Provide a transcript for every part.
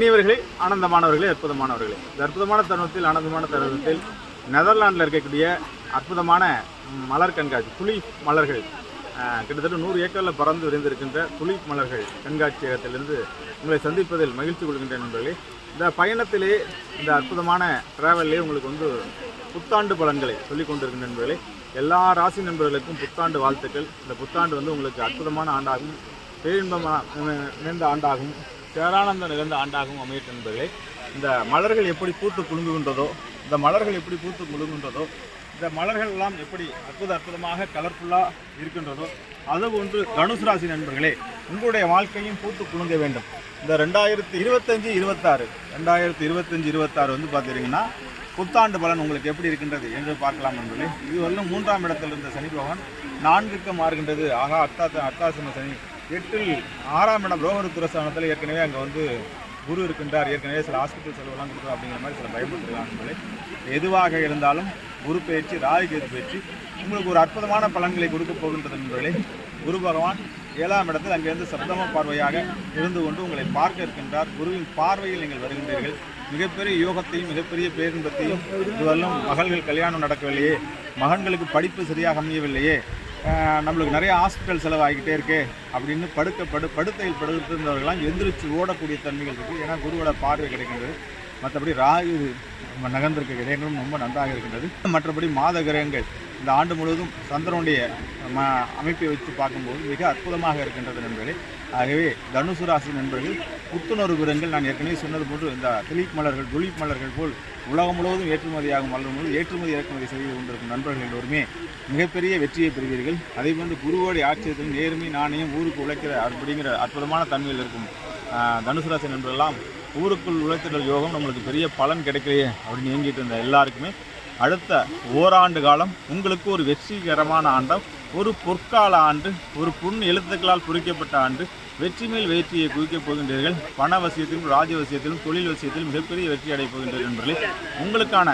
இனியவர்களே, ஆனந்தமானவர்களே, அற்புதமானவர்களே, இந்த அற்புதமான தருணத்தில், ஆனந்தமான தருணத்தில் நெதர்லாண்டில் இருக்கக்கூடிய அற்புதமான மலர் கண்காட்சி துலிப் மலர்கள், கிட்டத்தட்ட 100 ஏக்கரில் பறந்து விரிந்திருக்கின்ற துலிப் மலர்கள் கண்காட்சியகத்திலிருந்து உங்களை சந்திப்பதில் மகிழ்ச்சி கொள்கின்ற நண்பர்களே. இந்த பயணத்திலே, இந்த அற்புதமான டிராவல்லே உங்களுக்கு புத்தாண்டு பலன்களை சொல்லிக் கொண்டிருக்கின்ற நண்பர்களே. எல்லா ராசி நண்பர்களுக்கும் புத்தாண்டு வாழ்த்துக்கள். இந்த புத்தாண்டு உங்களுக்கு அற்புதமான ஆண்டாகும், பேரின்பமாக நிறைந்த ஆண்டாகும், பேரானந்தம் நிறைந்த ஆண்டாகவும் அமையட்டும் நண்பர்களே. இந்த மலர்கள் எப்படி பூத்து குலுங்குகின்றதோ, இந்த மலர்கள் எல்லாம் எப்படி அற்புதமாக கலர்ஃபுல்லாக இருக்கின்றதோ, அது ஒன்று தனுசு ராசி நண்பர்களே, உங்களுடைய வாழ்க்கையும் பூத்து குலுங்க வேண்டும். இந்த 2025-26 பார்த்தீங்கன்னா புத்தாண்டு பலன் உங்களுக்கு எப்படி இருக்கின்றது என்று பார்க்கலாம் நண்பர்களே. இதுவரையிலும் 3ஆம் இடத்தில் இருந்த சனி பகவான் 4க்கு மாறுகின்றது. ஆகா, அர்த்தாசன சனி. 8ல் 6ஆம் இடம் ரோகரு துரஸ்தானத்தில் ஏற்கனவே அங்கே குரு இருக்கின்றார். ஏற்கனவே சில ஹாஸ்பிட்டல் செலவெல்லாம் கொடுக்குறோம் அப்படிங்கிற மாதிரி சில பயப்படுத்துகிறாங்க நண்பர்களே. எதுவாக இருந்தாலும் குரு பயிற்சி, ராகு கேது பயிற்சி உங்களுக்கு ஒரு அற்புதமான பலன்களை கொடுக்க போகின்றது நண்பர்களே. குரு பகவான் 7ஆம் இடத்தில் அங்கிருந்து சப்தம பார்வையாக இருந்து கொண்டு உங்களை பார்க்க இருக்கின்றார். குருவின் பார்வையில் நீங்கள் வருகின்றீர்கள். மிகப்பெரிய யோகத்தையும் மிகப்பெரிய பேரின்பத்தையும், இதுவரையிலும் மகள்கள் கல்யாணம் நடக்கவில்லையே, மகன்களுக்கு படிப்பு சரியாக அமையவில்லையே, நம்மளுக்கு நிறைய ஹாஸ்பிட்டல் செலவாகிக்கிட்டே இருக்கே அப்படின்னு படுத்தையில் படுத்திருந்தவர்களாம் எந்திரிச்சு ஓடக்கூடிய தன்மைகள் இருக்குது. ஏன்னா குருவோட பார்வை கிடைக்கின்றது. மற்றபடி ராகு நகர்ந்திருக்க கிரகங்களும் ரொம்ப நன்றாக இருக்கின்றது. மற்றபடி மாத கிரகங்கள் இந்த ஆண்டு முழுவதும் சந்திரனுடைய அமைப்பை வச்சு பார்க்கும்போது மிக அற்புதமாக இருக்கின்றது நண்பர்களே. ஆகவே தனுசு ராசி நண்பர்கள் புத்துணர்வு கிரகங்கள், நான் ஏற்கனவே சொன்னது போன்று இந்த துலிப் மலர்கள் போல் உலகம் முழுவதும் ஏற்றுமதியாகும் மலரும் போது ஏற்றுமதி இறக்குமதி செய்து கொண்டிருக்கும் நண்பர்கள் எல்லோருமே மிகப்பெரிய வெற்றியை பெறுவீர்கள். அதே போன்று குருவோடைய ஆட்சியத்தில் நேர்மை, நாணயம், ஊருக்கு உழைக்கிற அப்படிங்கிற அற்புதமான தன்மையில் இருக்கும் தனுசு ராசி நண்பர்களெல்லாம் ஊருக்குள் உழைத்திடல் யோகம் நம்மளுக்கு பெரிய பலன் கிடைக்கலையே அப்படின்னு இயங்கிட்டு இருந்த எல்லாருக்குமே அடுத்த ஓராண்டு காலம் உங்களுக்கு ஒரு வெற்றிகரமான ஆண்டம், ஒரு பொற்கால ஆண்டு, ஒரு பொன் எழுத்துக்களால் குறிக்கப்பட்ட ஆண்டு, வெற்றி மேல் வெற்றியை குவிக்கப் போகின்றீர்கள். பண வசியத்திலும், ராஜ்யவசியத்திலும், தொழில் வசியத்திலும் மிகப்பெரிய வெற்றி அடையப் போகின்றீர்கள் என்பதில் உங்களுக்கான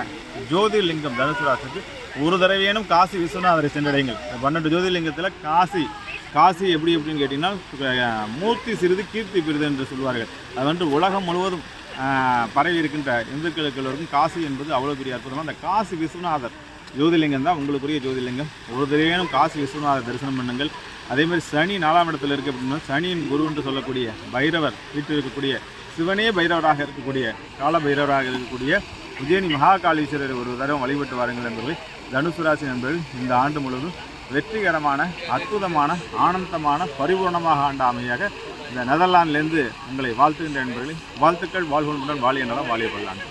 ஜோதிர்லிங்கம் தனுசு ராசிக்கு ஒரு தடவையேனும் காசி விஸ்வநாதரை சென்றடையுங்கள். 12 ஜோதிர்லிங்கத்தில் காசி எப்படின்னு கேட்டிங்கன்னா மூர்த்தி சிறிது கீர்த்தி பெரிது என்று சொல்வார்கள். அது உலகம் முழுவதும் பரவி இருக்கின்ற இந்துக்களுக்கு எல்லோருக்கும் காசி என்பது அவ்வளோ பெரிய அற்புதமாக அந்த காசி விஸ்வநாதர் ஜோதிர்லிங்கம் தான் உங்களுக்குரிய ஜோதிர்லிங்கம். ஒரு தடவையும் காசி விஸ்வநாதர் தரிசனம் பண்ணுங்கள். அதேமாதிரி சனி 4ஆம் இடத்தில் இருக்க அப்படின்னா சனியின் குரு என்று சொல்லக்கூடிய பைரவர் வீட்டில் இருக்கக்கூடிய சிவனே பைரவராக இருக்கக்கூடிய கால பைரவராக இருக்கக்கூடிய உஜயனி மகாகாளீஸ்வரர் ஒரு தடவை வழிபட்டு வாருங்கள் என்பதை தனுசு ராசி நண்பர்கள் இந்த ஆண்டு முழுவதும் வெற்றிகரமான, அற்புதமான, ஆனந்தமான, பரிபூர்ணமாக ஆண்ட அமையாக இந்த நெதர்லாண்டிலிருந்து உங்களை வாழ்த்துகின்ற நண்பர்களே. வாழ்த்துக்கள். வாழ்வுடன் வாழிய நலம், வாழிய கொள்ளாங்க.